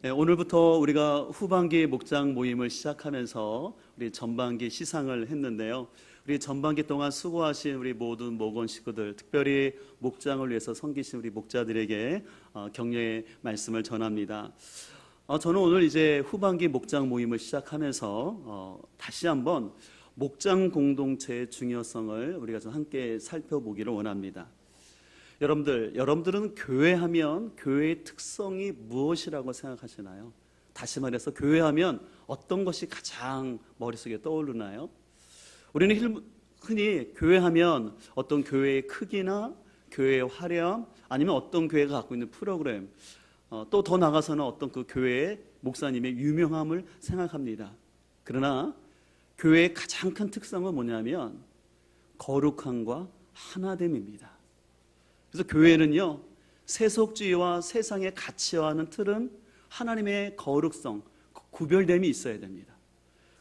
네, 오늘부터 우리가 후반기 목장 모임을 시작하면서 우리 전반기 시상을 했는데요. 우리 전반기 동안 수고하신 우리 모든 목원 식구들, 특별히 목장을 위해서 섬기신 우리 목자들에게 격려의 말씀을 전합니다. 저는 오늘 이제 후반기 목장 모임을 시작하면서 다시 한번 목장 공동체의 중요성을 우리가 좀 함께 살펴보기를 원합니다. 여러분들은 교회하면 교회의 특성이 무엇이라고 생각하시나요? 다시 말해서 교회하면 어떤 것이 가장 머릿속에 떠오르나요? 우리는 흔히 교회하면 어떤 교회의 크기나 교회의 화려함, 아니면 어떤 교회가 갖고 있는 프로그램, 또 더 나아가서는 어떤 그 교회의 목사님의 유명함을 생각합니다. 그러나 교회의 가장 큰 특성은 뭐냐면 거룩함과 하나됨입니다. 그래서 교회는요, 세속주의와 세상의 가치화하는 틀은 하나님의 거룩성, 구별됨이 있어야 됩니다.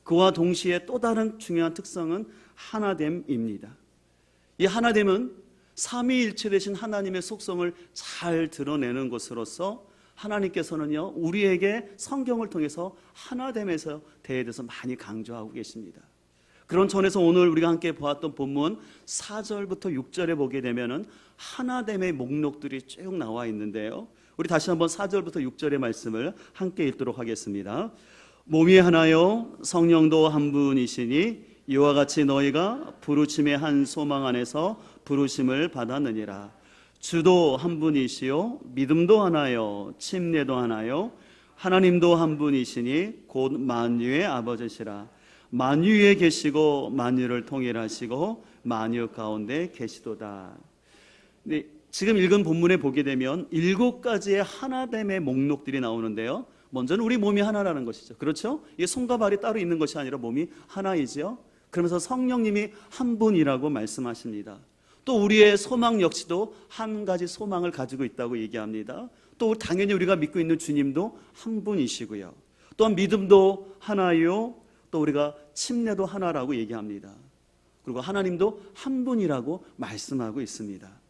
그와 동시에 또 다른 중요한 특성은 하나됨입니다. 이 하나됨은 삼위일체 되신 하나님의 속성을 잘 드러내는 것으로서 하나님께서는요, 우리에게 성경을 통해서 하나됨에 대해서 많이 강조하고 계십니다. 그런 전에서 오늘 우리가 함께 보았던 본문 4절부터 6절에 보게 되면은 하나됨의 목록들이 쭉 나와 있는데요. 우리 다시 한번 4절부터 6절의 말씀을 함께 읽도록 하겠습니다. 몸이 하나요 성령도 한 분이시니 이와 같이 너희가 부르심의 한 소망 안에서 부르심을 받았느니라. 주도 한 분이시요 믿음도 하나요 침례도 하나요 하나님도 한 분이시니 곧 만유의 아버지시라. 만유 위에 계시고 만유를 통일하시고 만유 가운데 계시도다. 네, 지금 읽은 본문에 보게 되면 7가지의 하나됨의 목록들이 나오는데요. 먼저는 우리 몸이 하나라는 것이죠. 그렇죠? 이게 손과 발이 따로 있는 것이 아니라 몸이 하나이죠. 그러면서 성령님이 한 분이라고 말씀하십니다. 또 우리의 소망 역시도 한 가지 소망을 가지고 있다고 얘기합니다. 또 당연히 우리가 믿고 있는 주님도 한 분이시고요. 또한 믿음도 하나요, 또 우리가 침례도 하나라고 얘기합니다. 그리고 하나님도 한 분이라고 말씀하고 있습니다.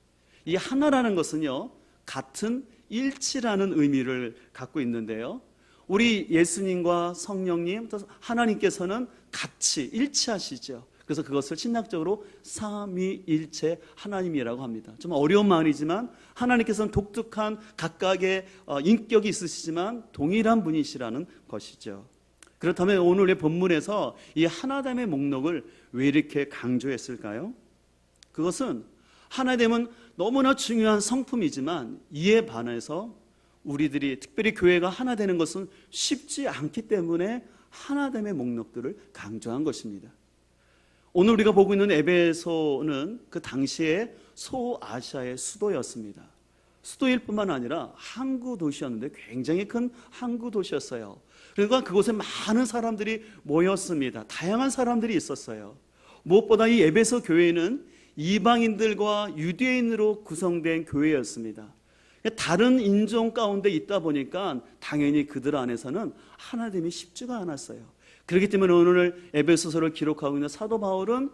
이 하나라는 것은요, 같은 일치라는 의미를 갖고 있는데요. 우리 예수님과 성령님, 또 하나님께서는 같이 일치하시죠. 그래서 그것을 신학적으로 삼위일체 하나님이라고 합니다. 좀 어려운 말이지만 하나님께서는 독특한 각각의 인격이 있으시지만 동일한 분이시라는 것이죠. 그렇다면 오늘의 본문에서 이 하나됨의 목록을 왜 이렇게 강조했을까요? 그것은 하나됨은 너무나 중요한 성품이지만 이에 반해서 우리들이 특별히 교회가 하나 되는 것은 쉽지 않기 때문에 하나됨의 목록들을 강조한 것입니다. 오늘 우리가 보고 있는 에베소는 그 당시에 소아시아의 수도였습니다. 수도일 뿐만 아니라 항구 도시였는데 굉장히 큰 항구 도시였어요. 그러니까 그곳에 많은 사람들이 모였습니다. 다양한 사람들이 있었어요. 무엇보다 이 에베소 교회는 이방인들과 유대인으로 구성된 교회였습니다. 다른 인종 가운데 있다 보니까 당연히 그들 안에서는 하나됨이 쉽지가 않았어요. 그렇기 때문에 오늘 에베소서를 기록하고 있는 사도 바울은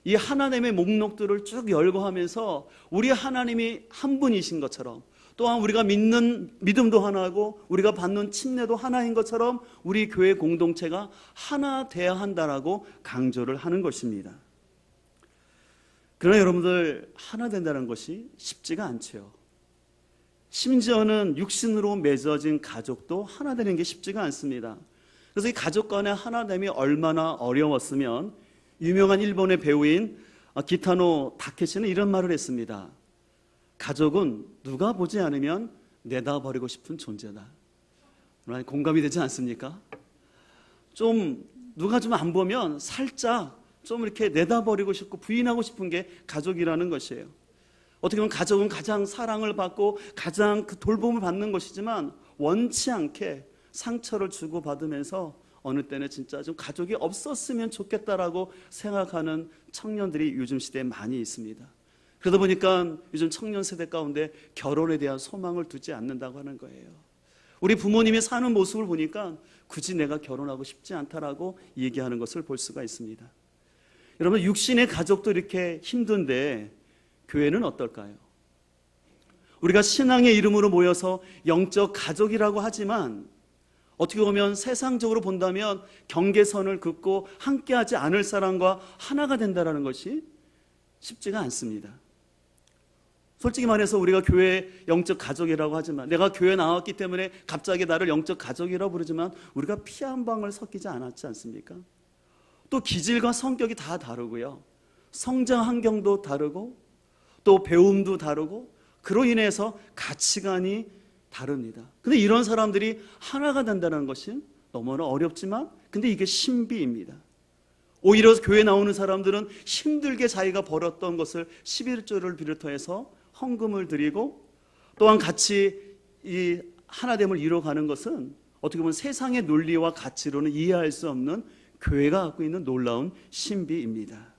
이 하나됨의 목록들을 쭉 열거하면서 우리 하나님이 한 분이신 것처럼, 또한 우리가 믿는 믿음도 하나고 우리가 받는 침례도 하나인 것처럼 우리 교회 공동체가 하나 돼야 한다라고 강조를 하는 것입니다. 그러나 여러분들, 하나 된다는 것이 쉽지가 않죠. 심지어는 육신으로 맺어진 가족도 하나 되는 게 쉽지가 않습니다. 그래서 이 가족 간의 하나됨이 얼마나 어려웠으면 유명한 일본의 배우인 기타노 다케시는 이런 말을 했습니다. 가족은 누가 보지 않으면 내다버리고 싶은 존재다. 공감이 되지 않습니까? 누가 좀 안 보면 살짝 좀 이렇게 내다버리고 싶고 부인하고 싶은 게 가족이라는 것이에요. 어떻게 보면 가족은 가장 사랑을 받고 가장 그 돌봄을 받는 것이지만 원치 않게 상처를 주고받으면서 어느 때는 진짜 좀 가족이 없었으면 좋겠다라고 생각하는 청년들이 요즘 시대에 많이 있습니다. 그러다 보니까 요즘 청년 세대 가운데 결혼에 대한 소망을 두지 않는다고 하는 거예요. 우리 부모님이 사는 모습을 보니까 굳이 내가 결혼하고 싶지 않다라고 얘기하는 것을 볼 수가 있습니다. 여러분, 육신의 가족도 이렇게 힘든데 교회는 어떨까요? 우리가 신앙의 이름으로 모여서 영적 가족이라고 하지만 어떻게 보면 세상적으로 본다면 경계선을 긋고 함께하지 않을 사람과 하나가 된다는 것이 쉽지가 않습니다. 솔직히 말해서 우리가 교회 영적 가족이라고 하지만, 내가 교회 나왔기 때문에 갑자기 나를 영적 가족이라고 부르지만 우리가 피 한 방울 섞이지 않았지 않습니까? 또 기질과 성격이 다 다르고요, 성장 환경도 다르고 또 배움도 다르고, 그로 인해서 가치관이 다릅니다. 근데 이런 사람들이 하나가 된다는 것이 너무나 어렵지만, 근데 이게 신비입니다. 오히려 교회 나오는 사람들은 힘들게 자기가 벌었던 것을 11조를 비롯해서 헌금을 드리고, 또한 같이 이 하나됨을 이루어가는 것은 어떻게 보면 세상의 논리와 가치로는 이해할 수 없는 교회가 갖고 있는 놀라운 신비입니다.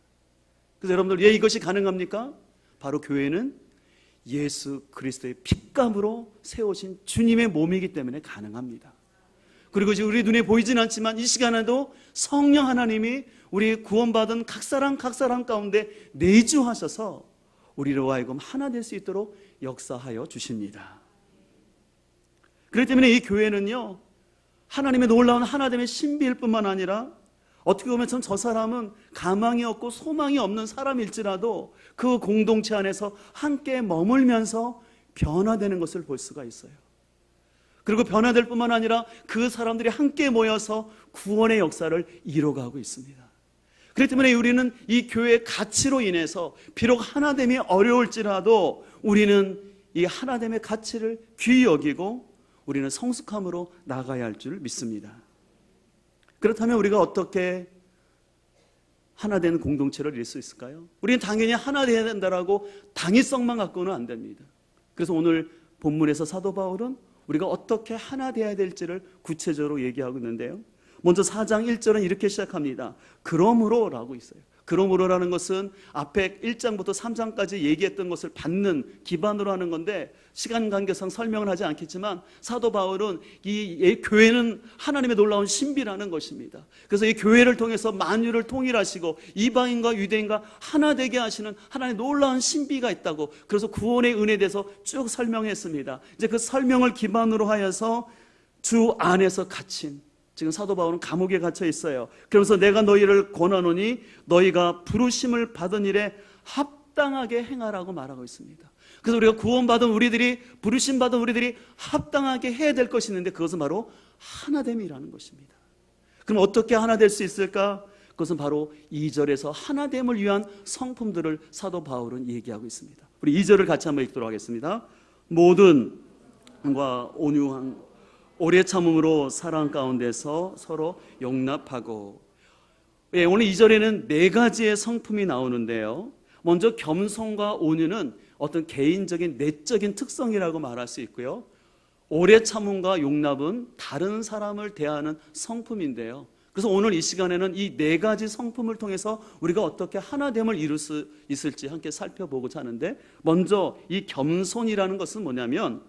그래서 여러분들, 왜 이것이 가능합니까? 바로 교회는 예수 그리스도의 핏감으로 세우신 주님의 몸이기 때문에 가능합니다. 그리고 이제 우리 눈에 보이진 않지만 이 시간에도 성령 하나님이 우리 구원받은 각 사람 가운데 내주하셔서 우리로 하여금 하나 될 수 있도록 역사하여 주십니다. 그렇기 때문에 이 교회는요, 하나님의 놀라운 하나됨의 신비일 뿐만 아니라, 어떻게 보면 저 사람은 가망이 없고 소망이 없는 사람일지라도 그 공동체 안에서 함께 머물면서 변화되는 것을 볼 수가 있어요. 그리고 변화될 뿐만 아니라 그 사람들이 함께 모여서 구원의 역사를 이뤄가고 있습니다. 그렇기 때문에 우리는 이 교회의 가치로 인해서 비록 하나됨이 어려울지라도 우리는 이 하나됨의 가치를 귀히 여기고 우리는 성숙함으로 나가야 할 줄 믿습니다. 그렇다면 우리가 어떻게 하나된 공동체를 이룰 수 있을까요? 우리는 당연히 하나 되어야 된다라고 당위성만 갖고는 안 됩니다. 그래서 오늘 본문에서 사도 바울은 우리가 어떻게 하나 되어야 될지를 구체적으로 얘기하고 있는데요, 먼저 4장 1절은 이렇게 시작합니다. 그러므로 라고 있어요. 그러므로라는 것은 앞에 1장부터 3장까지 얘기했던 것을 받는 기반으로 하는 건데, 시간 관계상 설명을 하지 않겠지만 사도 바울은 이 교회는 하나님의 놀라운 신비라는 것입니다. 그래서 이 교회를 통해서 만유를 통일하시고 이방인과 유대인과 하나 되게 하시는 하나님의 놀라운 신비가 있다고, 그래서 구원의 은혜에 대해서 쭉 설명했습니다. 이제 그 설명을 기반으로 하여서 주 안에서 갇힌, 지금 사도 바울은 감옥에 갇혀 있어요. 그러면서 내가 너희를 권하노니 너희가 부르심을 받은 일에 합당하게 행하라고 말하고 있습니다. 그래서 우리가 구원받은 우리들이, 부르심 받은 우리들이 합당하게 해야 될 것이 있는데, 그것은 바로 하나됨이라는 것입니다. 그럼 어떻게 하나 될 수 있을까? 그것은 바로 2절에서 하나됨을 위한 성품들을 사도 바울은 얘기하고 있습니다. 우리 2절을 같이 한번 읽도록 하겠습니다. 모든 과 온유한 오래 참음으로 사랑 가운데서 서로 용납하고. 오늘 2절에는 4가지의 성품이 나오는데요, 먼저 겸손과 온유는 어떤 개인적인 내적인 특성이라고 말할 수 있고요, 오래 참음과 용납은 다른 사람을 대하는 성품인데요, 그래서 오늘 이 시간에는 이 4가지 성품을 통해서 우리가 어떻게 하나됨을 이룰 수 있을지 함께 살펴보고자 하는데, 먼저 이 겸손이라는 것은 뭐냐면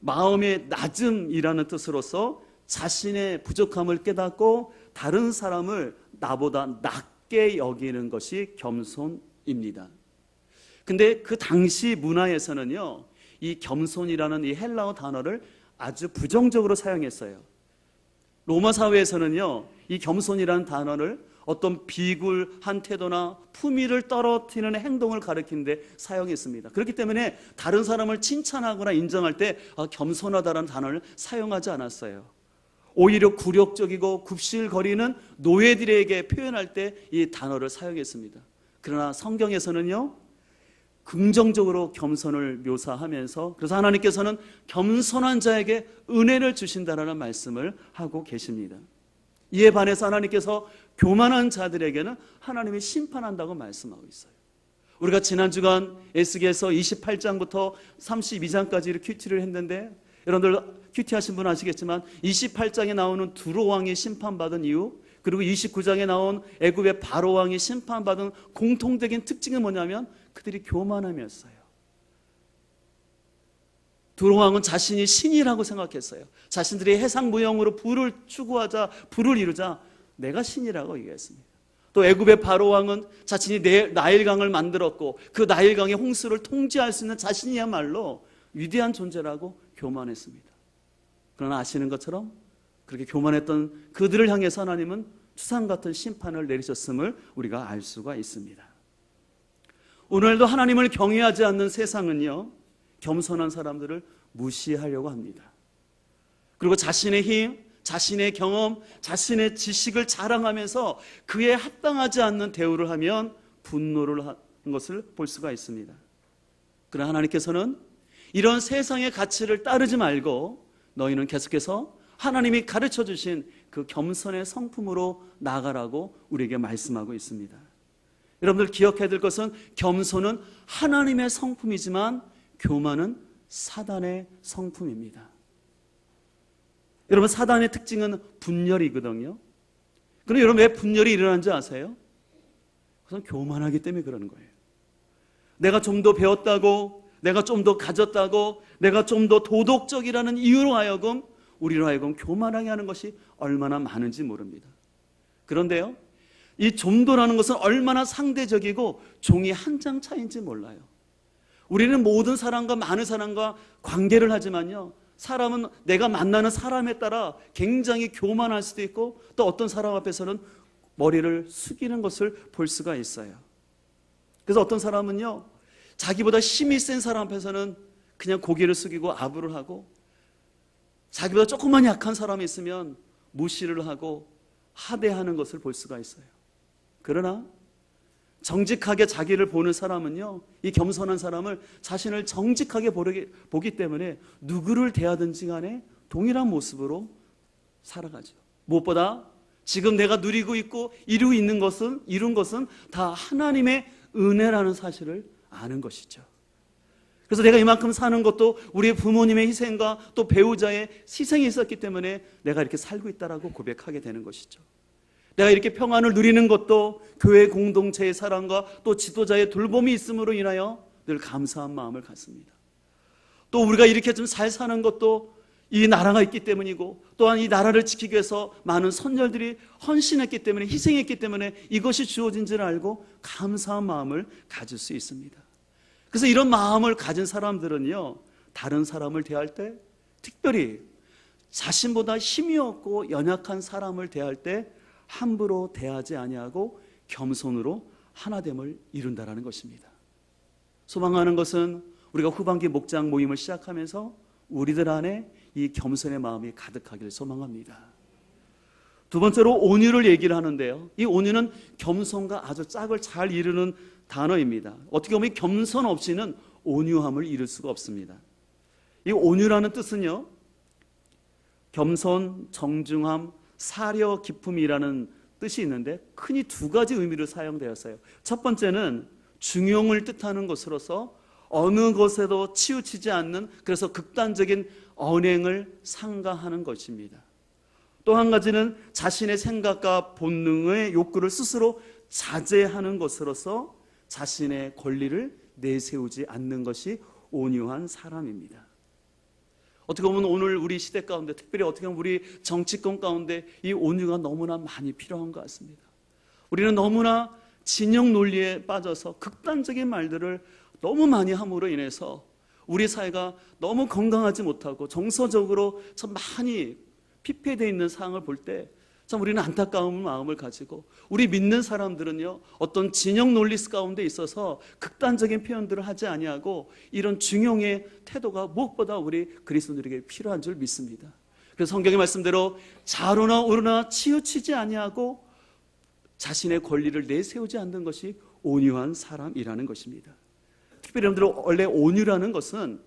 마음의 낮음이라는 뜻으로서 자신의 부족함을 깨닫고 다른 사람을 나보다 낮게 여기는 것이 겸손입니다. 근데 그 당시 문화에서는요, 이 겸손이라는 이 헬라어 단어를 아주 부정적으로 사용했어요. 로마 사회에서는요, 이 겸손이라는 단어를 어떤 비굴한 태도나 품위를 떨어뜨리는 행동을 가리키는데 사용했습니다. 그렇기 때문에 다른 사람을 칭찬하거나 인정할 때 겸손하다라는 단어를 사용하지 않았어요. 오히려 굴욕적이고 굽실거리는 노예들에게 표현할 때 이 단어를 사용했습니다. 그러나 성경에서는요, 긍정적으로 겸손을 묘사하면서, 그래서 하나님께서는 겸손한 자에게 은혜를 주신다라는 말씀을 하고 계십니다. 이에 반해서 하나님께서 교만한 자들에게는 하나님이 심판한다고 말씀하고 있어요. 우리가 지난 주간 에스겔서 28장부터 32장까지를 큐티를 했는데, 여러분들 큐티 하신 분 아시겠지만 28장에 나오는 두로 왕이 심판받은 이유, 그리고 29장에 나온 애굽의 바로 왕이 심판받은 공통적인 특징은 뭐냐면 그들이 교만함이었어요. 두로 왕은 자신이 신이라고 생각했어요. 자신들이 해상무용으로 부를 추구하자, 부를 이루자 내가 신이라고 얘기했습니다. 또 애굽의 바로 왕은 자신이 나일강을 만들었고 그 나일강의 홍수를 통제할 수 있는 자신이야말로 위대한 존재라고 교만했습니다. 그러나 아시는 것처럼 그렇게 교만했던 그들을 향해서 하나님은 추상 같은 심판을 내리셨음을 우리가 알 수가 있습니다. 오늘도 하나님을 경외하지 않는 세상은요, 겸손한 사람들을 무시하려고 합니다. 그리고 자신의 힘, 자신의 경험, 자신의 지식을 자랑하면서 그에 합당하지 않는 대우를 하면 분노를 하는 것을 볼 수가 있습니다. 그러나 하나님께서는 이런 세상의 가치를 따르지 말고 너희는 계속해서 하나님이 가르쳐 주신 그 겸손의 성품으로 나아가라고 우리에게 말씀하고 있습니다. 여러분들 기억해야 될 것은 겸손은 하나님의 성품이지만 교만은 사단의 성품입니다. 여러분, 사단의 특징은 분열이거든요. 그럼 여러분 왜 분열이 일어나는지 아세요? 그건 교만하기 때문에 그러는 거예요. 내가 좀 더 배웠다고, 내가 좀 더 가졌다고, 내가 좀 더 도덕적이라는 이유로 하여금 우리로 하여금 교만하게 하는 것이 얼마나 많은지 모릅니다. 그런데요, 이 좀 더라는 것은 얼마나 상대적이고 종이 한 장 차이인지 몰라요. 우리는 모든 사람과 많은 사람과 관계를 하지만요, 사람은 내가 만나는 사람에 따라 굉장히 교만할 수도 있고 또 어떤 사람 앞에서는 머리를 숙이는 것을 볼 수가 있어요. 그래서 어떤 사람은요, 자기보다 힘이 센 사람 앞에서는 그냥 고개를 숙이고 아부를 하고, 자기보다 조금만 약한 사람이 있으면 무시를 하고 하대하는 것을 볼 수가 있어요. 그러나 정직하게 자기를 보는 사람은요, 이 겸손한 사람을 자신을 정직하게 보기 때문에 누구를 대하든지 간에 동일한 모습으로 살아가죠. 무엇보다 지금 내가 누리고 있고 이룬 것은 다 하나님의 은혜라는 사실을 아는 것이죠. 그래서 내가 이만큼 사는 것도 우리의 부모님의 희생과 또 배우자의 희생이 있었기 때문에 내가 이렇게 살고 있다라고 고백하게 되는 것이죠. 내가 이렇게 평안을 누리는 것도 교회 공동체의 사랑과 또 지도자의 돌봄이 있음으로 인하여 늘 감사한 마음을 갖습니다. 또 우리가 이렇게 좀 잘 사는 것도 이 나라가 있기 때문이고, 또한 이 나라를 지키기 위해서 많은 선열들이 헌신했기 때문에, 희생했기 때문에 이것이 주어진 줄 알고 감사한 마음을 가질 수 있습니다. 그래서 이런 마음을 가진 사람들은요, 다른 사람을 대할 때, 특별히 자신보다 힘이 없고 연약한 사람을 대할 때 함부로 대하지 아니하고 겸손으로 하나됨을 이룬다라는 것입니다. 소망하는 것은 우리가 후반기 목장 모임을 시작하면서 우리들 안에 이 겸손의 마음이 가득하기를 소망합니다. 두 번째로 온유를 얘기를 하는데요, 이 온유는 겸손과 아주 짝을 잘 이루는 단어입니다. 어떻게 보면 겸손 없이는 온유함을 이룰 수가 없습니다. 이 온유라는 뜻은요, 겸손, 정중함, 사려 기품이라는 뜻이 있는데 흔히 두 가지 의미로 사용되었어요. 첫 번째는 중용을 뜻하는 것으로서 어느 것에도 치우치지 않는, 그래서 극단적인 언행을 상가하는 것입니다. 또 한 가지는 자신의 생각과 본능의 욕구를 스스로 자제하는 것으로서 자신의 권리를 내세우지 않는 것이 온유한 사람입니다. 어떻게 보면 오늘 우리 시대 가운데, 특별히 어떻게 보면 우리 정치권 가운데 이 온유가 너무나 많이 필요한 것 같습니다. 우리는 너무나 진영 논리에 빠져서 극단적인 말들을 너무 많이 함으로 인해서 우리 사회가 너무 건강하지 못하고 정서적으로 참 많이 피폐되어 있는 상황을 볼 때 참 우리는 안타까운 마음을 가지고, 우리 믿는 사람들은요, 어떤 진영 논리 가운데 있어서 극단적인 표현들을 하지 아니하고 이런 중용의 태도가 무엇보다 우리 그리스도인들에게 필요한 줄 믿습니다. 그래서 성경의 말씀대로 좌로나 우로나 치우치지 아니하고 자신의 권리를 내세우지 않는 것이 온유한 사람이라는 것입니다. 특별히 여러분들, 원래 온유라는 것은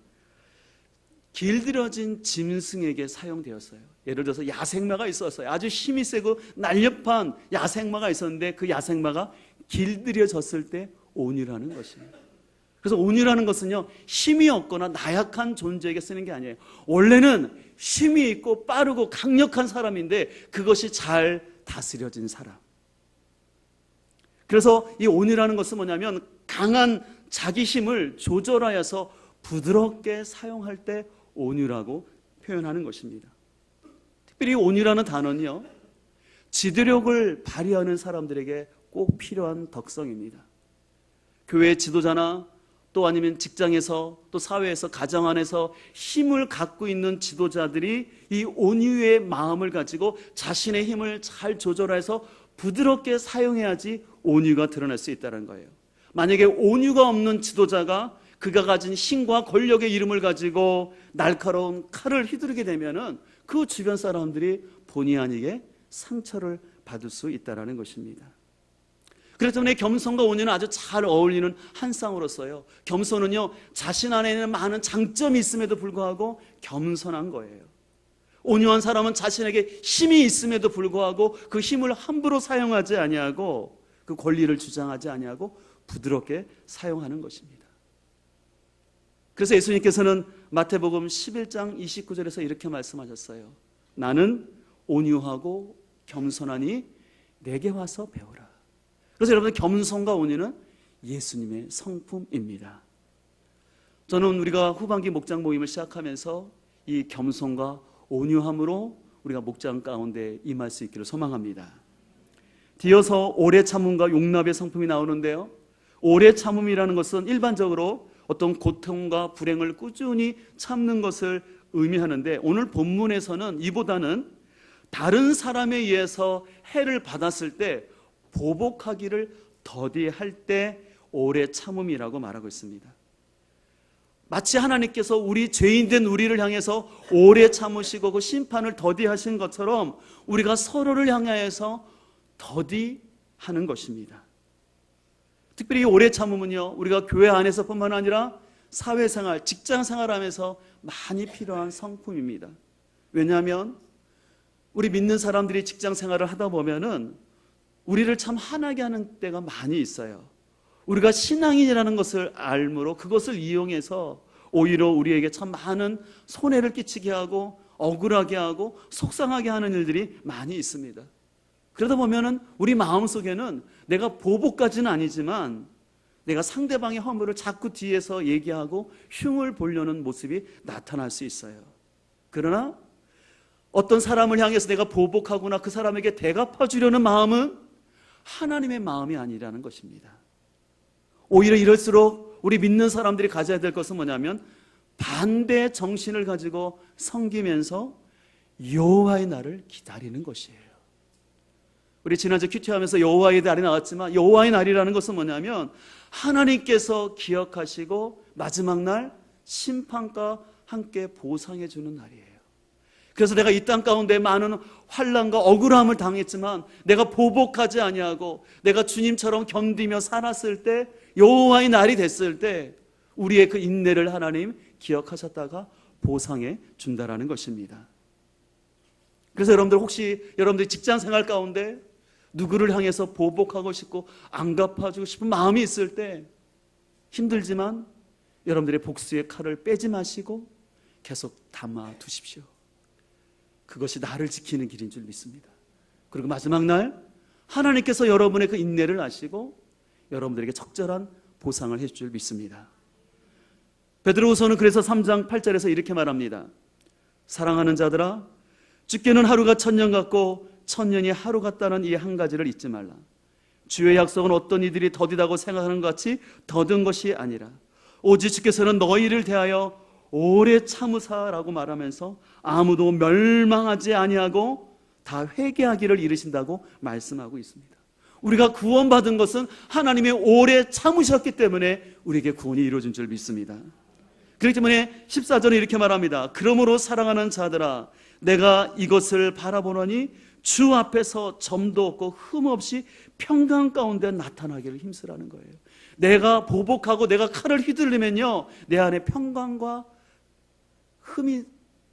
길들여진 짐승에게 사용되었어요. 예를 들어서 야생마가 있었어요. 아주 힘이 세고 날렵한 야생마가 있었는데 그 야생마가 길들여졌을 때 온유라는 것입니다. 그래서 온유라는 것은요, 힘이 없거나 나약한 존재에게 쓰는 게 아니에요. 원래는 힘이 있고 빠르고 강력한 사람인데 그것이 잘 다스려진 사람. 그래서 이 온유라는 것은 뭐냐면 강한 자기 힘을 조절하여서 부드럽게 사용할 때 온유라고 표현하는 것입니다. 특별히 온유라는 단어는요, 지도력을 발휘하는 사람들에게 꼭 필요한 덕성입니다. 교회 지도자나 또 아니면 직장에서 또 사회에서 가정 안에서 힘을 갖고 있는 지도자들이 이 온유의 마음을 가지고 자신의 힘을 잘 조절해서 부드럽게 사용해야지 온유가 드러날 수 있다는 거예요. 만약에 온유가 없는 지도자가 그가 가진 힘과 권력의 이름을 가지고 날카로운 칼을 휘두르게 되면은 그 주변 사람들이 본의 아니게 상처를 받을 수 있다는 것입니다. 그렇기 때문에 겸손과 온유는 아주 잘 어울리는 한 쌍으로서요. 겸손은요, 자신 안에는 많은 장점이 있음에도 불구하고 겸손한 거예요. 온유한 사람은 자신에게 힘이 있음에도 불구하고 그 힘을 함부로 사용하지 아니하고 그 권리를 주장하지 아니하고 부드럽게 사용하는 것입니다. 그래서 예수님께서는 마태복음 11장 29절에서 이렇게 말씀하셨어요. 나는 온유하고 겸손하니 내게 와서 배우라. 그래서 여러분, 겸손과 온유는 예수님의 성품입니다. 저는 우리가 후반기 목장 모임을 시작하면서 이 겸손과 온유함으로 우리가 목장 가운데 임할 수 있기를 소망합니다. 뒤어서 오래 참음과 용납의 성품이 나오는데요, 오래 참음이라는 것은 일반적으로 어떤 고통과 불행을 꾸준히 참는 것을 의미하는데, 오늘 본문에서는 이보다는 다른 사람에 의해서 해를 받았을 때 보복하기를 더디할 때 오래 참음이라고 말하고 있습니다. 마치 하나님께서 우리 죄인된 우리를 향해서 오래 참으시고 그 심판을 더디하신 것처럼 우리가 서로를 향하여서 더디하는 것입니다. 특별히 오래 참음은요, 우리가 교회 안에서뿐만 아니라 사회생활, 직장생활하면서 많이 필요한 성품입니다. 왜냐하면 우리 믿는 사람들이 직장생활을 하다 보면은 우리를 참 화나게 하는 때가 많이 있어요. 우리가 신앙인이라는 것을 알므로 그것을 이용해서 오히려 우리에게 참 많은 손해를 끼치게 하고 억울하게 하고 속상하게 하는 일들이 많이 있습니다. 그러다 보면은 우리 마음속에는 내가 보복까지는 아니지만 내가 상대방의 허물을 자꾸 뒤에서 얘기하고 흉을 보려는 모습이 나타날 수 있어요. 그러나 어떤 사람을 향해서 내가 보복하거나 그 사람에게 대갚아 주려는 마음은 하나님의 마음이 아니라는 것입니다. 오히려 이럴수록 우리 믿는 사람들이 가져야 될 것은 뭐냐면 반대의 정신을 가지고 섬기면서 여호와의 날을 기다리는 것이에요. 우리 지난주 큐티하면서 여호와의 날이 나왔지만 여호와의 날이라는 것은 뭐냐면 하나님께서 기억하시고 마지막 날 심판과 함께 보상해 주는 날이에요. 그래서 내가 이 땅 가운데 많은 환난과 억울함을 당했지만 내가 보복하지 아니하고 내가 주님처럼 견디며 살았을 때, 여호와의 날이 됐을 때 우리의 그 인내를 하나님 기억하셨다가 보상해 준다라는 것입니다. 그래서 여러분들, 혹시 여러분들이 직장생활 가운데 누구를 향해서 보복하고 싶고 안 갚아주고 싶은 마음이 있을 때 힘들지만 여러분들의 복수의 칼을 빼지 마시고 계속 담아 두십시오. 그것이 나를 지키는 길인 줄 믿습니다. 그리고 마지막 날 하나님께서 여러분의 그 인내를 아시고 여러분들에게 적절한 보상을 해줄 줄 믿습니다. 베드로후서는 그래서 3장 8절에서 이렇게 말합니다. 사랑하는 자들아, 주께는 하루가 천년 같고 천년이 하루 같다는 이 한 가지를 잊지 말라. 주의 약속은 어떤 이들이 더디다고 생각하는 것 같이 더딘 것이 아니라 오직 주께서는 너희를 대하여 오래 참으사라고 말하면서 아무도 멸망하지 아니하고 다 회개하기를 이르신다고 말씀하고 있습니다. 우리가 구원받은 것은 하나님의 오래 참으셨기 때문에 우리에게 구원이 이루어진 줄 믿습니다. 그렇기 때문에 14절에 이렇게 말합니다. 그러므로 사랑하는 자들아, 내가 이것을 바라보노니 주 앞에서 점도 없고 흠 없이 평강 가운데 나타나기를 힘쓰라는 거예요. 내가 보복하고 내가 칼을 휘둘리면요, 내 안에 평강과 흠이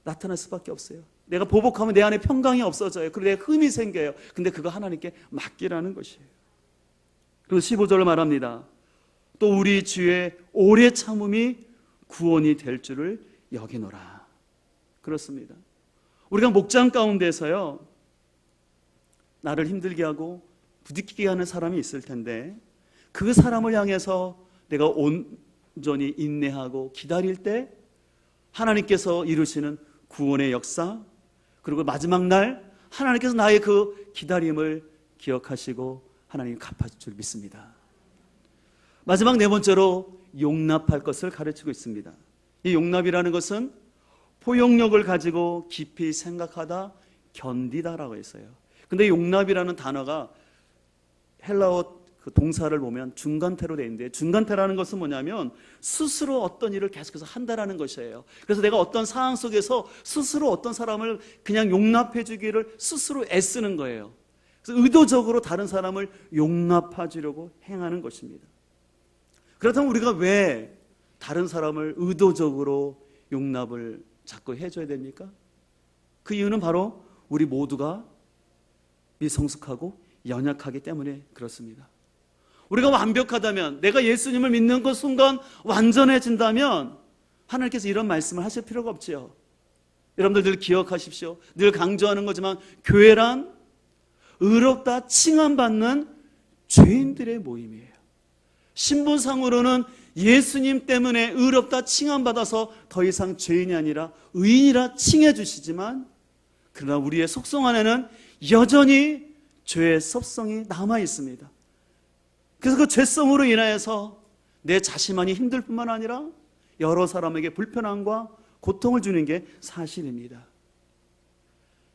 나타날 수밖에 없어요. 내가 보복하면 내 안에 평강이 없어져요. 그리고 내 흠이 생겨요. 근데 그거 하나님께 맡기라는 것이에요. 그리고 15절을 말합니다. 또 우리 주의 오래 참음이 구원이 될 줄을 여기노라. 그렇습니다. 우리가 목장 가운데서요, 나를 힘들게 하고 부딪히게 하는 사람이 있을 텐데 그 사람을 향해서 내가 온전히 인내하고 기다릴 때 하나님께서 이루시는 구원의 역사, 그리고 마지막 날 하나님께서 나의 그 기다림을 기억하시고 하나님 갚아줄 줄 믿습니다. 마지막 네 번째로 용납할 것을 가르치고 있습니다. 이 용납이라는 것은 포용력을 가지고 깊이 생각하다 견디다라고 했어요. 근데 용납이라는 단어가 헬라어 그 동사를 보면 중간태로 되어 있는데, 중간태라는 것은 뭐냐면 스스로 어떤 일을 계속해서 한다라는 것이에요. 그래서 내가 어떤 상황 속에서 스스로 어떤 사람을 그냥 용납해 주기를 스스로 애쓰는 거예요. 그래서 의도적으로 다른 사람을 용납해 주려고 행하는 것입니다. 그렇다면 우리가 왜 다른 사람을 의도적으로 용납을 자꾸 해줘야 됩니까? 그 이유는 바로 우리 모두가 미성숙하고 연약하기 때문에 그렇습니다. 우리가 완벽하다면, 내가 예수님을 믿는 그 순간 완전해진다면 하나님께서 이런 말씀을 하실 필요가 없지요. 여러분들 늘 기억하십시오. 늘 강조하는 거지만 교회란 의롭다 칭함받는 죄인들의 모임이에요. 신분상으로는 예수님 때문에 의롭다 칭함받아서 더 이상 죄인이 아니라 의인이라 칭해 주시지만, 그러나 우리의 속성 안에는 여전히 죄의 섭성이 남아 있습니다. 그래서 그 죄성으로 인하여서 내 자신만이 힘들 뿐만 아니라 여러 사람에게 불편함과 고통을 주는 게 사실입니다.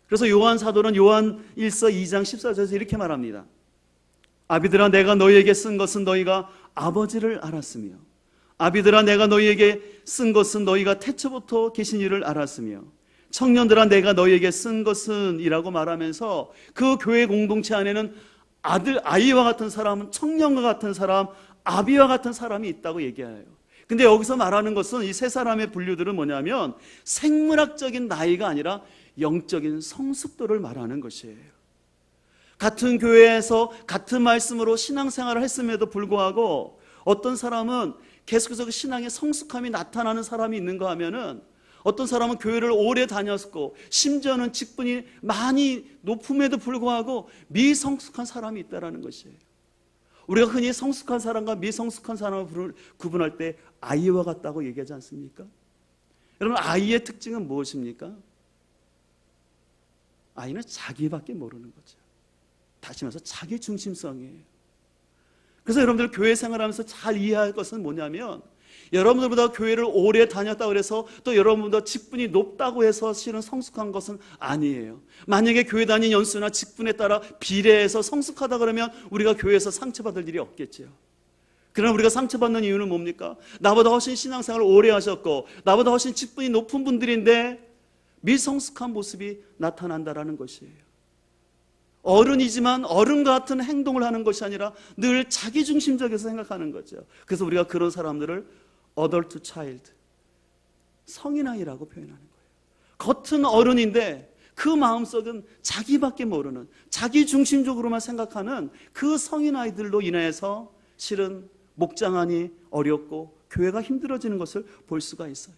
그래서 요한 사도는 요한 1서 2장 14절에서 이렇게 말합니다. 아비들아, 내가 너희에게 쓴 것은 너희가 아버지를 알았으며, 아비들아, 내가 너희에게 쓴 것은 너희가 태초부터 계신 이를 알았으며, 청년들아, 내가 너희에게 쓴 것은 이라고 말하면서 그 교회 공동체 안에는 아이와 같은 사람, 청년과 같은 사람, 아비와 같은 사람이 있다고 얘기해요. 근데 여기서 말하는 것은 이 세 사람의 분류들은 뭐냐면 생물학적인 나이가 아니라 영적인 성숙도를 말하는 것이에요. 같은 교회에서 같은 말씀으로 신앙생활을 했음에도 불구하고 어떤 사람은 계속해서 그 신앙의 성숙함이 나타나는 사람이 있는가 하면은, 어떤 사람은 교회를 오래 다녔고 심지어는 직분이 많이 높음에도 불구하고 미성숙한 사람이 있다는 것이에요. 우리가 흔히 성숙한 사람과 미성숙한 사람을 구분할 때 아이와 같다고 얘기하지 않습니까? 여러분, 아이의 특징은 무엇입니까? 아이는 자기밖에 모르는 거죠. 다시 말해서 자기 중심성이에요. 그래서 여러분들 교회 생활하면서 잘 이해할 것은 뭐냐면, 여러분들보다 교회를 오래 다녔다고 해서 또 여러분보다 직분이 높다고 해서 실은 성숙한 것은 아니에요. 만약에 교회 다닌 연수나 직분에 따라 비례해서 성숙하다 그러면 우리가 교회에서 상처받을 일이 없겠죠. 그러나 우리가 상처받는 이유는 뭡니까? 나보다 훨씬 신앙생활을 오래 하셨고 나보다 훨씬 직분이 높은 분들인데 미성숙한 모습이 나타난다라는 것이에요. 어른이지만 어른 같은 행동을 하는 것이 아니라 늘 자기중심적에서 생각하는 거죠. 그래서 우리가 그런 사람들을 adult child, 성인아이라고 표현하는 거예요. 겉은 어른인데 그 마음속은 자기밖에 모르는, 자기중심적으로만 생각하는 그 성인아이들로 인해서 실은 목장하니 어렵고 교회가 힘들어지는 것을 볼 수가 있어요.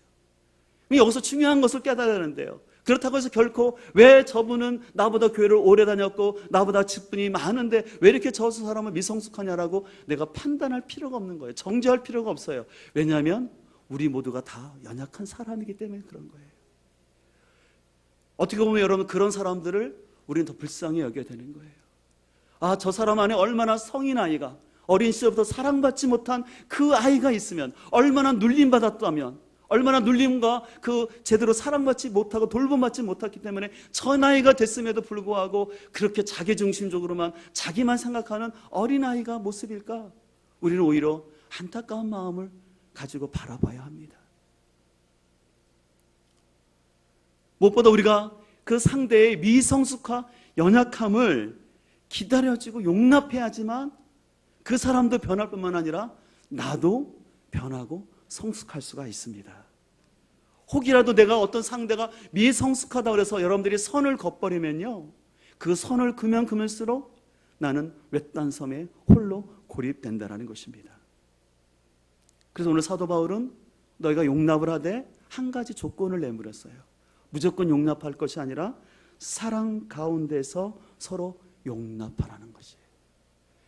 여기서 중요한 것을 깨달아야 하는데요, 그렇다고 해서 결코 왜 저분은 나보다 교회를 오래 다녔고 나보다 직분이 많은데 왜 이렇게 저 사람은 미성숙하냐라고 내가 판단할 필요가 없는 거예요. 정죄할 필요가 없어요. 왜냐하면 우리 모두가 다 연약한 사람이기 때문에 그런 거예요. 어떻게 보면 여러분, 그런 사람들을 우리는 더 불쌍히 여겨야 되는 거예요. 아, 저 사람 안에 얼마나 성인 아이가, 어린 시절부터 사랑받지 못한 그 아이가 있으면, 얼마나 눌림받았다면, 얼마나 눌림과 그 제대로 사랑받지 못하고 돌봄받지 못했기 때문에 저 나이가 됐음에도 불구하고 그렇게 자기중심적으로만 자기만 생각하는 어린아이가 모습일까? 우리는 오히려 안타까운 마음을 가지고 바라봐야 합니다. 무엇보다 우리가 그 상대의 미성숙과 연약함을 기다려주고 용납해야지만 그 사람도 변할 뿐만 아니라 나도 변하고 성숙할 수가 있습니다. 혹이라도 내가 어떤 상대가 미성숙하다고 해서 여러분들이 선을 걷버리면요, 그 선을 그면 그을수록 나는 외딴 섬에 홀로 고립된다는 것입니다. 그래서 오늘 사도 바울은 너희가 용납을 하되 한 가지 조건을 내물었어요. 무조건 용납할 것이 아니라 사랑 가운데서 서로 용납하라는 것이에요.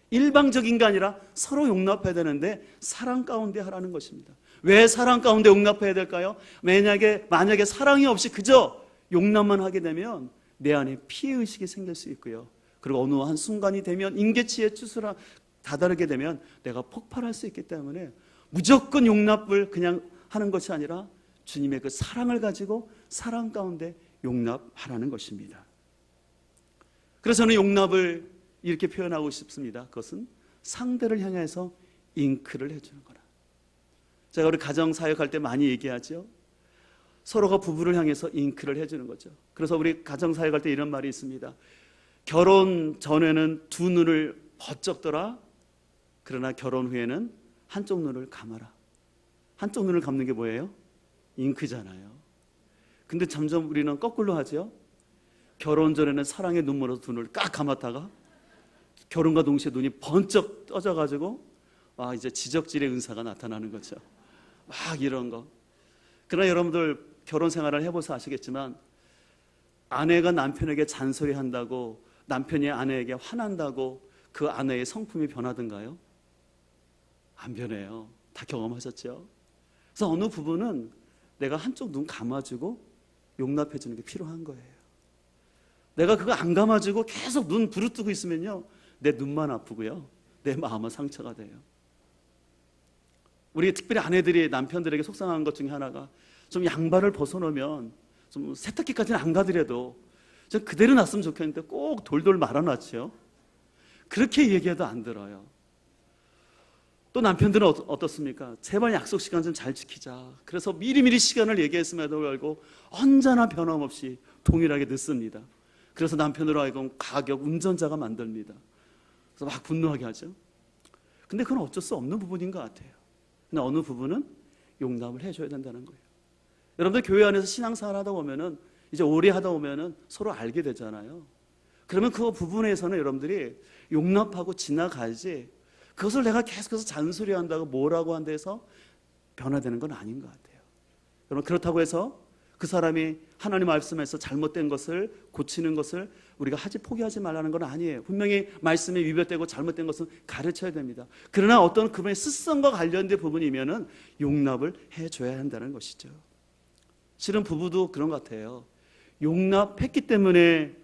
일방적인 게 아니라 서로 용납해야 되는데 사랑 가운데 하라는 것입니다. 왜 사랑 가운데 용납해야 될까요? 만약에 사랑이 없이 그저 용납만 하게 되면 내 안에 피해의식이 생길 수 있고요, 그리고 어느 한 순간이 되면 인계치에 추스라 다다르게 되면 내가 폭발할 수 있기 때문에 무조건 용납을 그냥 하는 것이 아니라 주님의 그 사랑을 가지고 사랑 가운데 용납하라는 것입니다. 그래서 저는 용납을 이렇게 표현하고 싶습니다. 그것은 상대를 향해서 잉크를 해주는 거라. 제가 우리 가정사역할 때 많이 얘기하죠. 서로가 부부를 향해서 잉크를 해주는 거죠. 그래서 우리 가정사역할 때 이런 말이 있습니다. 결혼 전에는 두 눈을 번쩍 떠라. 그러나 결혼 후에는 한쪽 눈을 감아라. 한쪽 눈을 감는 게 뭐예요? 잉크잖아요. 근데 점점 우리는 거꾸로 하죠. 결혼 전에는 사랑의 눈물로 두 눈을 깍 감았다가 결혼과 동시에 눈이 번쩍 떠져가지고 이제 지적질의 은사가 나타나는 거죠. 막 이런 거. 그러나 여러분들 결혼 생활을 해보셔서 아시겠지만 아내가 남편에게 잔소리한다고 남편이 아내에게 화난다고 그 아내의 성품이 변하던가요? 안 변해요. 다 경험하셨죠? 그래서 어느 부분은 내가 한쪽 눈 감아주고 용납해주는 게 필요한 거예요. 내가 그거 안 감아주고 계속 눈 부릅뜨고 있으면요, 내 눈만 아프고요, 내 마음은 상처가 돼요. 우리 특별히 아내들이 남편들에게 속상한 것 중에 하나가 좀 양발을 벗어놓으면 좀 세탁기까지는 안 가더라도 좀 그대로 놨으면 좋겠는데 꼭 돌돌 말아놨죠. 그렇게 얘기해도 안 들어요. 또 남편들은 어떻습니까? 제발 약속 시간 좀 잘 지키자. 그래서 미리미리 시간을 얘기했음에도 불구하고 언제나 변함없이 동일하게 늦습니다. 그래서 남편으로 하여금 가격 운전자가 만듭니다. 그래서 막 분노하게 하죠. 근데 그건 어쩔 수 없는 부분인 것 같아요. 근데 어느 부분은 용납을 해줘야 된다는 거예요. 여러분들 교회 안에서 신앙생활 하다 보면은 이제 오래 하다 보면은 서로 알게 되잖아요. 그러면 그 부분에서는 여러분들이 용납하고 지나가지, 그것을 내가 계속해서 잔소리한다고 뭐라고 한데서 변화되는 건 아닌 것 같아요. 여러분, 그렇다고 해서 그 사람이 하나님 말씀에서 잘못된 것을 고치는 것을 우리가 포기하지 말라는 건 아니에요. 분명히 말씀에 위배되고 잘못된 것은 가르쳐야 됩니다. 그러나 어떤 그분의 습성과 관련된 부분이면은 용납을 해줘야 한다는 것이죠. 실은 부부도 그런 것 같아요. 용납했기 때문에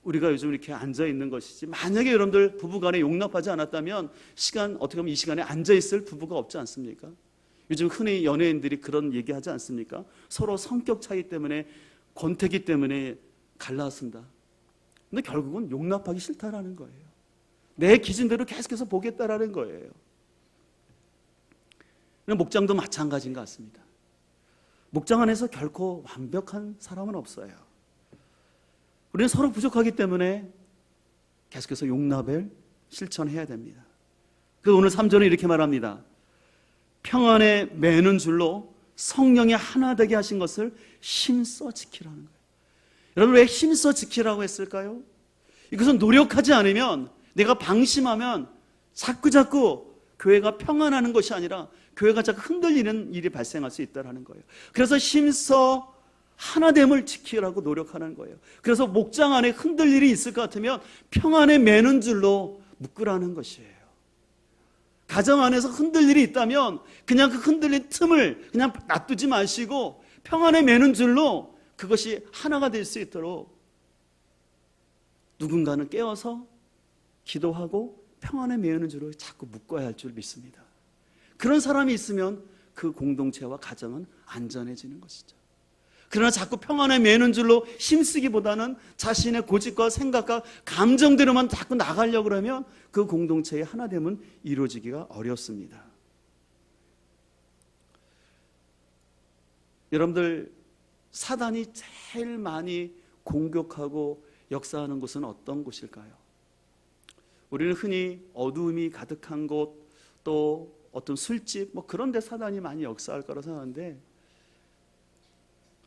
우리가 요즘 이렇게 앉아 있는 것이지, 만약에 여러분들 부부간에 용납하지 않았다면 어떻게 보면 이 시간에 앉아 있을 부부가 없지 않습니까? 요즘 흔히 연예인들이 그런 얘기하지 않습니까? 서로 성격 차이 때문에, 권태기 때문에 갈라진다. 근데 결국은 용납하기 싫다라는 거예요. 내 기준대로 계속해서 보겠다라는 거예요. 목장도 마찬가지인 것 같습니다. 목장 안에서 결코 완벽한 사람은 없어요. 우리는 서로 부족하기 때문에 계속해서 용납을 실천해야 됩니다. 그래서 오늘 3절은 이렇게 말합니다. 평안에 매는 줄로 성령이 하나 되게 하신 것을 힘써 지키라는 거예요. 여러분, 왜 힘써 지키라고 했을까요? 이것은 노력하지 않으면, 내가 방심하면 자꾸 교회가 평안하는 것이 아니라 교회가 자꾸 흔들리는 일이 발생할 수 있다는 거예요. 그래서 힘써 하나됨을 지키라고 노력하는 거예요. 그래서 목장 안에 흔들 일이 있을 것 같으면 평안에 매는 줄로 묶으라는 것이에요. 가정 안에서 흔들 일이 있다면 그냥 그 흔들린 틈을 그냥 놔두지 마시고 평안에 매는 줄로 그것이 하나가 될 수 있도록 누군가는 깨워서 기도하고 평안에 매는 줄로 자꾸 묶어야 할 줄 믿습니다. 그런 사람이 있으면 그 공동체와 가정은 안전해지는 것이죠. 그러나 자꾸 평안에 매는 줄로 힘쓰기보다는 자신의 고집과 생각과 감정대로만 자꾸 나가려고 그러면 그 공동체의 하나됨은 이루어지기가 어렵습니다. 여러분들, 사단이 제일 많이 공격하고 역사하는 곳은 어떤 곳일까요? 우리는 흔히 어두움이 가득한 곳, 또 어떤 술집, 그런 데 사단이 많이 역사할 거라고 생각하는데,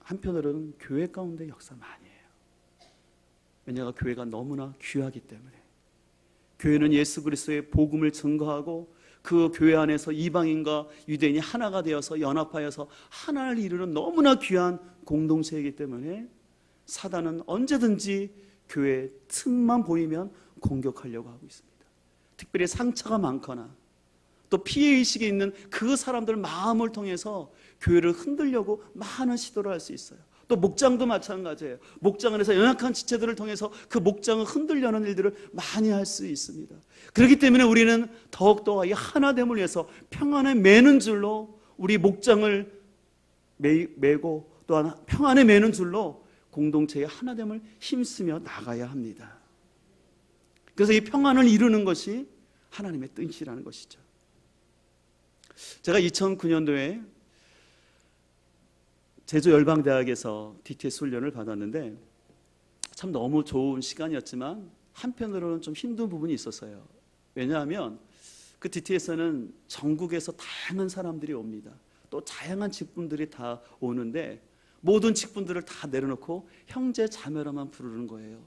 한편으로는 교회 가운데 역사 많이 해요. 왜냐하면 교회가 너무나 귀하기 때문에. 교회는 예수 그리스도의 복음을 증거하고 그 교회 안에서 이방인과 유대인이 하나가 되어서 연합하여서 하나를 이루는 너무나 귀한 공동체이기 때문에 사단은 언제든지 교회의 틈만 보이면 공격하려고 하고 있습니다. 특별히 상처가 많거나 또 피해의식이 있는 그 사람들 마음을 통해서 교회를 흔들려고 많은 시도를 할 수 있어요. 또 목장도 마찬가지예요. 목장 안에서 연약한 지체들을 통해서 그 목장을 흔들려는 일들을 많이 할 수 있습니다. 그렇기 때문에 우리는 더욱더 이 하나됨을 위해서 평안에 매는 줄로 우리 목장을 매고 또한 평안에 매는 줄로 공동체의 하나됨을 힘쓰며 나가야 합니다. 그래서 이 평안을 이루는 것이 하나님의 뜻이라는 것이죠. 제가 2009년도에 제주열방대학에서 DTS 훈련을 받았는데 참 너무 좋은 시간이었지만 한편으로는 좀 힘든 부분이 있었어요. 왜냐하면 그 DTS는 전국에서 다양한 사람들이 옵니다. 또 다양한 직분들이 다 오는데 모든 직분들을 다 내려놓고 형제 자매로만 부르는 거예요.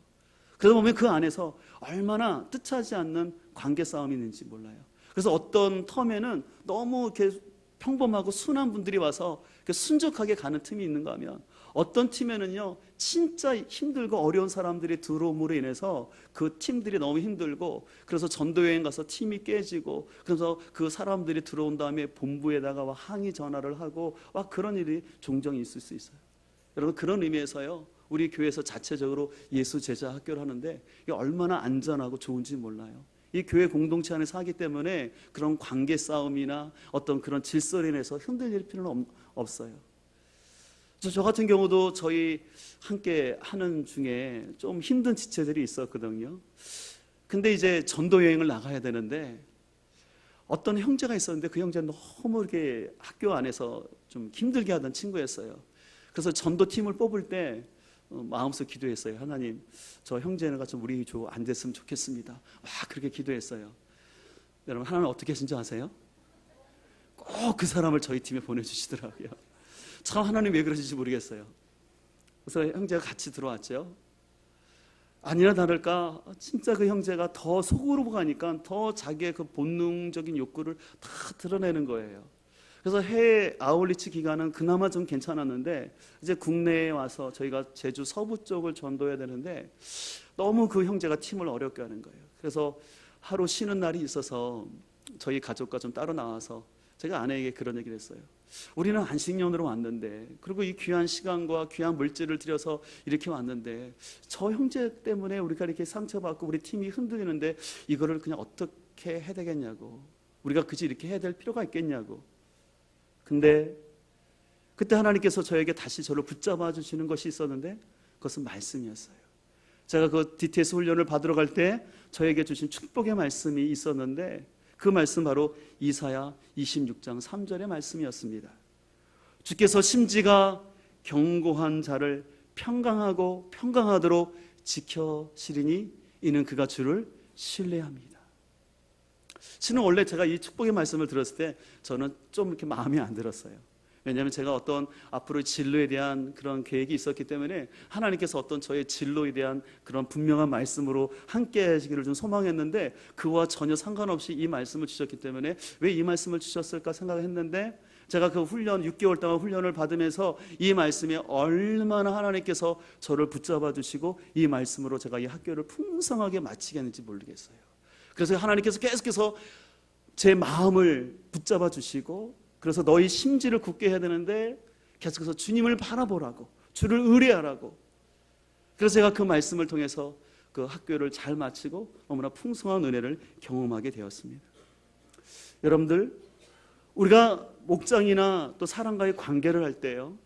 그러다 보면 그 안에서 얼마나 뜻하지 않는 관계 싸움이 있는지 몰라요. 그래서 어떤 텀에는 너무 이렇게 평범하고 순한 분들이 와서 순적하게 가는 틈이 있는가 하면 어떤 팀에는요 진짜 힘들고 어려운 사람들이 들어옴으로 인해서 그 팀들이 너무 힘들고 그래서 전도여행 가서 팀이 깨지고 그래서 그 사람들이 들어온 다음에 본부에다가 항의 전화를 하고 그런 일이 종종 있을 수 있어요. 여러분 그런 의미에서요 우리 교회에서 자체적으로 예수 제자 학교를 하는데 이게 얼마나 안전하고 좋은지 몰라요. 이 교회 공동체 안에서 하기 때문에 그런 관계 싸움이나 어떤 그런 질서로 인해서 흔들릴 필요는 없어요. 저 같은 경우도 저희 함께 하는 중에 좀 힘든 지체들이 있었거든요. 근데 이제 전도 여행을 나가야 되는데 어떤 형제가 있었는데 그 형제는 너무 이렇게 학교 안에서 좀 힘들게 하던 친구였어요. 그래서 전도팀을 뽑을 때 마음속 기도했어요. 하나님, 저 형제가 좀 우리 조 안 됐으면 좋겠습니다. 그렇게 기도했어요. 여러분 하나님 어떻게 하신지 아세요? 꼭 그 사람을 저희 팀에 보내주시더라고요. 참 하나님 왜 그러신지 모르겠어요. 그래서 형제가 같이 들어왔죠. 아니나 다를까 진짜 그 형제가 더 속으로 가니까 더 자기의 그 본능적인 욕구를 다 드러내는 거예요. 그래서 해외 아울리치 기간은 그나마 좀 괜찮았는데 이제 국내에 와서 저희가 제주 서부 쪽을 전도해야 되는데 너무 그 형제가 팀을 어렵게 하는 거예요. 그래서 하루 쉬는 날이 있어서 저희 가족과 좀 따로 나와서 제가 아내에게 그런 얘기를 했어요. 우리는 안식년으로 왔는데 그리고 이 귀한 시간과 귀한 물질을 들여서 이렇게 왔는데 저 형제 때문에 우리가 이렇게 상처받고 우리 팀이 흔들리는데 이거를 그냥 어떻게 해야 되겠냐고, 우리가 그지 이렇게 해야 될 필요가 있겠냐고. 근데 그때 하나님께서 저에게 다시 저를 붙잡아 주시는 것이 있었는데 그것은 말씀이었어요. 제가 그 DTS 훈련을 받으러 갈 때 저에게 주신 축복의 말씀이 있었는데 그 말씀 바로 이사야 26장 3절의 말씀이었습니다. 주께서 심지가 견고한 자를 평강하도록 지켜시리니 이는 그가 주를 신뢰합니다. 실은 원래 제가 이 축복의 말씀을 들었을 때 저는 좀 이렇게 마음에 안 들었어요. 왜냐하면 제가 어떤 앞으로 진로에 대한 그런 계획이 있었기 때문에 하나님께서 어떤 저의 진로에 대한 그런 분명한 말씀으로 함께 하시기를 좀 소망했는데 그와 전혀 상관없이 이 말씀을 주셨기 때문에 왜 이 말씀을 주셨을까 생각했는데 제가 그 훈련 6개월 동안 훈련을 받으면서 이 말씀이 얼마나 하나님께서 저를 붙잡아 주시고 이 말씀으로 제가 이 학교를 풍성하게 마치겠는지 모르겠어요. 그래서 하나님께서 계속해서 제 마음을 붙잡아 주시고 그래서 너희 심지를 굳게 해야 되는데 계속해서 주님을 바라보라고, 주를 의뢰하라고. 그래서 제가 그 말씀을 통해서 그 학교를 잘 마치고 너무나 풍성한 은혜를 경험하게 되었습니다. 여러분들, 우리가 목장이나 또 사람과의 관계를 할 때요,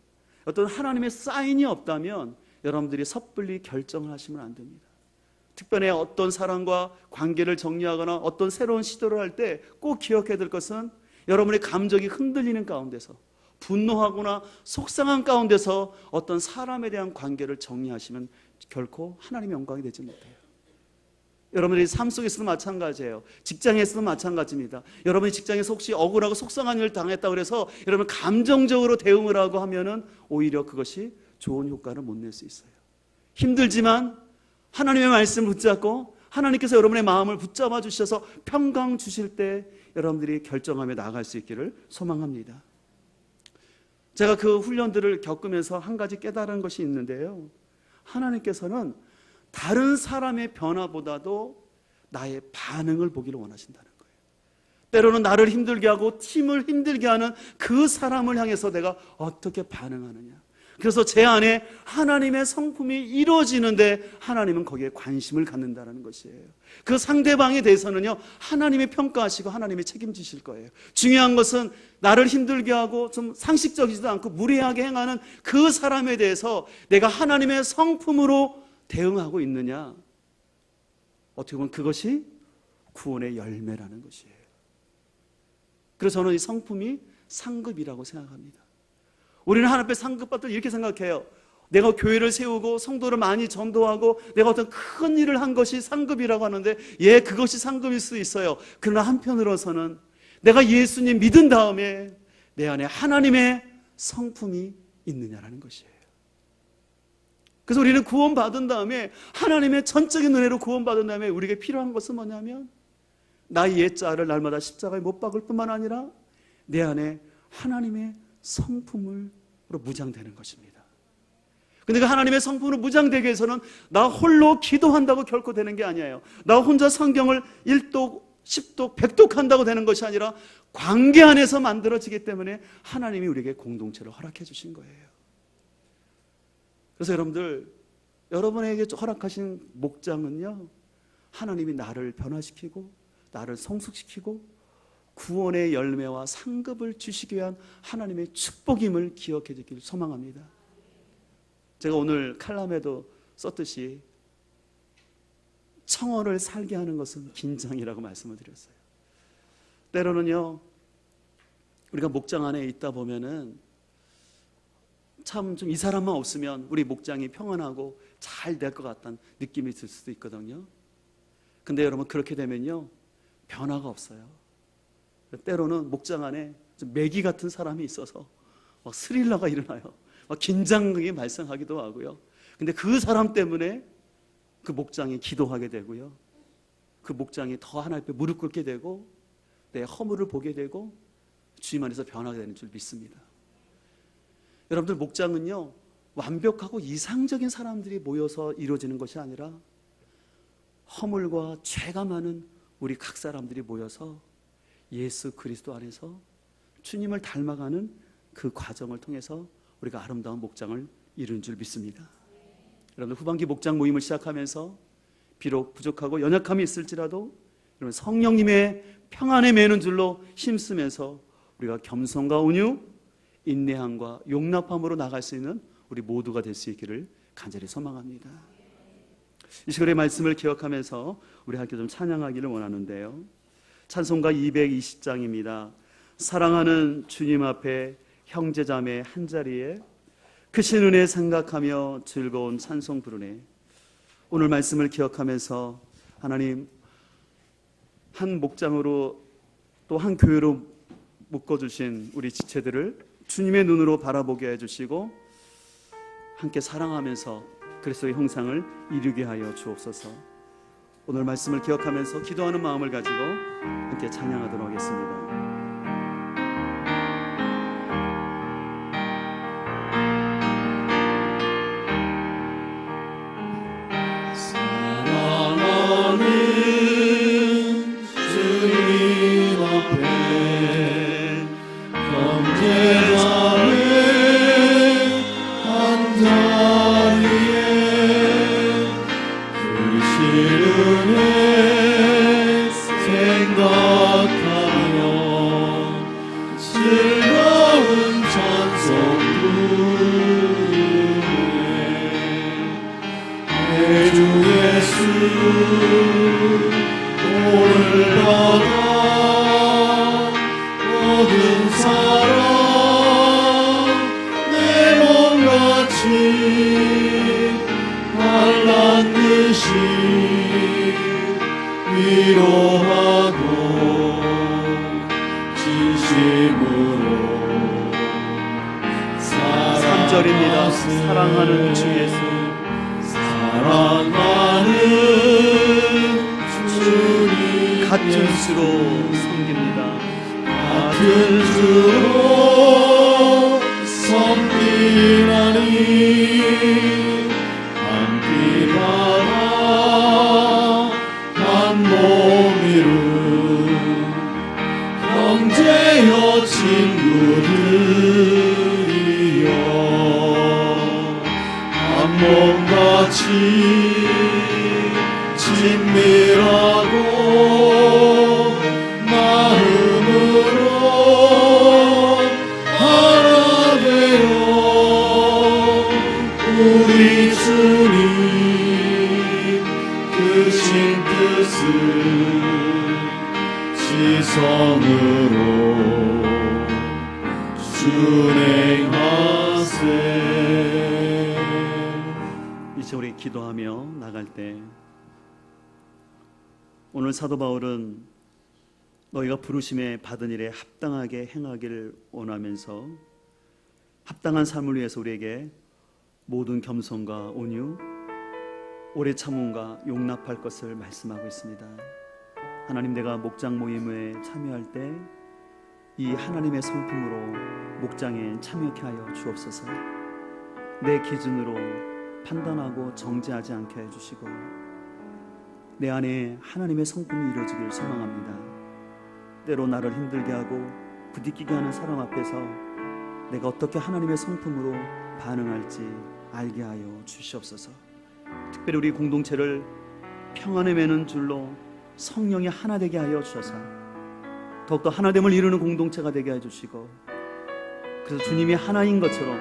어떤 하나님의 사인이 없다면 여러분들이 섣불리 결정을 하시면 안 됩니다. 특별히 어떤 사람과 관계를 정리하거나 어떤 새로운 시도를 할 때 꼭 기억해야 될 것은 여러분의 감정이 흔들리는 가운데서 분노하거나 속상한 가운데서 어떤 사람에 대한 관계를 정리하시면 결코 하나님의 영광이 되지 못해요. 여러분의 삶 속에서도 마찬가지예요. 직장에서도 마찬가지입니다. 여러분이 직장에서 혹시 억울하고 속상한 일을 당했다고 해서 여러분 감정적으로 대응을 하고 하면은 오히려 그것이 좋은 효과를 못 낼 수 있어요. 힘들지만 하나님의 말씀을 붙잡고 하나님께서 여러분의 마음을 붙잡아 주셔서 평강 주실 때 여러분들이 결정하며 나아갈 수 있기를 소망합니다. 제가 그 훈련들을 겪으면서 한 가지 깨달은 것이 있는데요, 하나님께서는 다른 사람의 변화보다도 나의 반응을 보기를 원하신다는 거예요. 때로는 나를 힘들게 하고 팀을 힘들게 하는 그 사람을 향해서 내가 어떻게 반응하느냐, 그래서 제 안에 하나님의 성품이 이루어지는데 하나님은 거기에 관심을 갖는다는 것이에요. 그 상대방에 대해서는요, 하나님이 평가하시고 하나님이 책임지실 거예요. 중요한 것은 나를 힘들게 하고 좀 상식적이지도 않고 무례하게 행하는 그 사람에 대해서 내가 하나님의 성품으로 대응하고 있느냐. 어떻게 보면 그것이 구원의 열매라는 것이에요. 그래서 저는 이 성품이 상급이라고 생각합니다. 우리는 하나님 앞에 상급받을 때 이렇게 생각해요. 내가 교회를 세우고 성도를 많이 전도하고 내가 어떤 큰 일을 한 것이 상급이라고 하는데, 예, 그것이 상급일 수 있어요. 그러나 한편으로서는 내가 예수님 믿은 다음에 내 안에 하나님의 성품이 있느냐라는 것이에요. 그래서 우리는 구원받은 다음에 하나님의 전적인 은혜로 구원받은 다음에 우리에게 필요한 것은 뭐냐면 나의 옛자를 날마다 십자가에 못 박을 뿐만 아니라 내 안에 하나님의 성품으로 무장되는 것입니다. 근데 그 하나님의 성품으로 무장되기 위해서는 나 홀로 기도한다고 결코 되는 게 아니에요. 나 혼자 성경을 1독, 10독, 100독 한다고 되는 것이 아니라 관계 안에서 만들어지기 때문에 하나님이 우리에게 공동체를 허락해 주신 거예요. 그래서 여러분들, 여러분에게 허락하신 목장은요, 하나님이 나를 변화시키고 나를 성숙시키고 구원의 열매와 상급을 주시기 위한 하나님의 축복임을 기억해 주길 소망합니다. 제가 오늘 칼럼에도 썼듯이 청어를 살게 하는 것은 긴장이라고 말씀을 드렸어요. 때로는요, 우리가 목장 안에 있다 보면은 참 좀 이 사람만 없으면 우리 목장이 평안하고 잘 될 것 같다는 느낌이 들 수도 있거든요. 근데 여러분, 그렇게 되면요, 변화가 없어요. 때로는 목장 안에 좀 매기 같은 사람이 있어서 막 스릴러가 일어나요. 막 긴장감이 발생하기도 하고요. 근데 그 사람 때문에 그 목장이 기도하게 되고요, 그 목장이 더 하나님 앞에 무릎 꿇게 되고 내 허물을 보게 되고 주님 안에서 변하게 되는 줄 믿습니다. 여러분들, 목장은요, 완벽하고 이상적인 사람들이 모여서 이루어지는 것이 아니라 허물과 죄가 많은 우리 각 사람들이 모여서 예수 그리스도 안에서 주님을 닮아가는 그 과정을 통해서 우리가 아름다운 목장을 이루는 줄 믿습니다. 여러분, 후반기 목장 모임을 시작하면서 비록 부족하고 연약함이 있을지라도 여러분, 성령님의 평안에 매는 줄로 힘쓰면서 우리가 겸손과 온유, 인내함과 용납함으로 나갈 수 있는 우리 모두가 될 수 있기를 간절히 소망합니다. 이 시간의 말씀을 기억하면서 우리 함께 좀 찬양하기를 원하는데요, 찬송가 220장입니다. 사랑하는 주님 앞에 형제자매 한자리에 크신 은혜 생각하며 즐거운 찬송 부르네. 오늘 말씀을 기억하면서 하나님, 한 목장으로 또 한 교회로 묶어주신 우리 지체들을 주님의 눈으로 바라보게 해주시고 함께 사랑하면서 그리스도의 형상을 이루게 하여 주옵소서. 오늘 말씀을 기억하면서 기도하는 마음을 가지고 함께 찬양하도록 하겠습니다. 사랑하는 주 예수, 사랑하는 주님, 같은 주로 섬깁니다. 같은 주로 섬기나니 한 피 바다 한 몸 이룬 형제여 친구들이여. 같이 친밀하고 마음으로 하나 되어 우리 주님 크신 뜻을 지성으로 순행하세. 이제 우리 기도하며 나갈 때 오늘 사도 바울은 너희가 부르심에 받은 일에 합당하게 행하기를 원하면서 합당한 삶을 위해서 우리에게 모든 겸손과 온유, 오래 참음과 용납할 것을 말씀하고 있습니다. 하나님, 내가 목장 모임에 참여할 때 이 하나님의 성품으로 목장에 참여케 하여 주옵소서. 내 기준으로 판단하고 정죄하지 않게 해주시고 내 안에 하나님의 성품이 이루어지길 소망합니다. 때로 나를 힘들게 하고 부딪히게 하는 사람 앞에서 내가 어떻게 하나님의 성품으로 반응할지 알게 하여 주시옵소서. 특별히 우리 공동체를 평안에 매는 줄로 성령이 하나 되게 하여 주셔서 더욱더 하나됨을 이루는 공동체가 되게 해주시고, 그래서 주님이 하나인 것처럼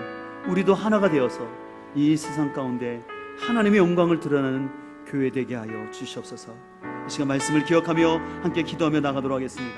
우리도 하나가 되어서 이 세상 가운데 하나님의 영광을 드러나는 교회 되게 하여 주시옵소서. 이 시간 말씀을 기억하며 함께 기도하며 나가도록 하겠습니다.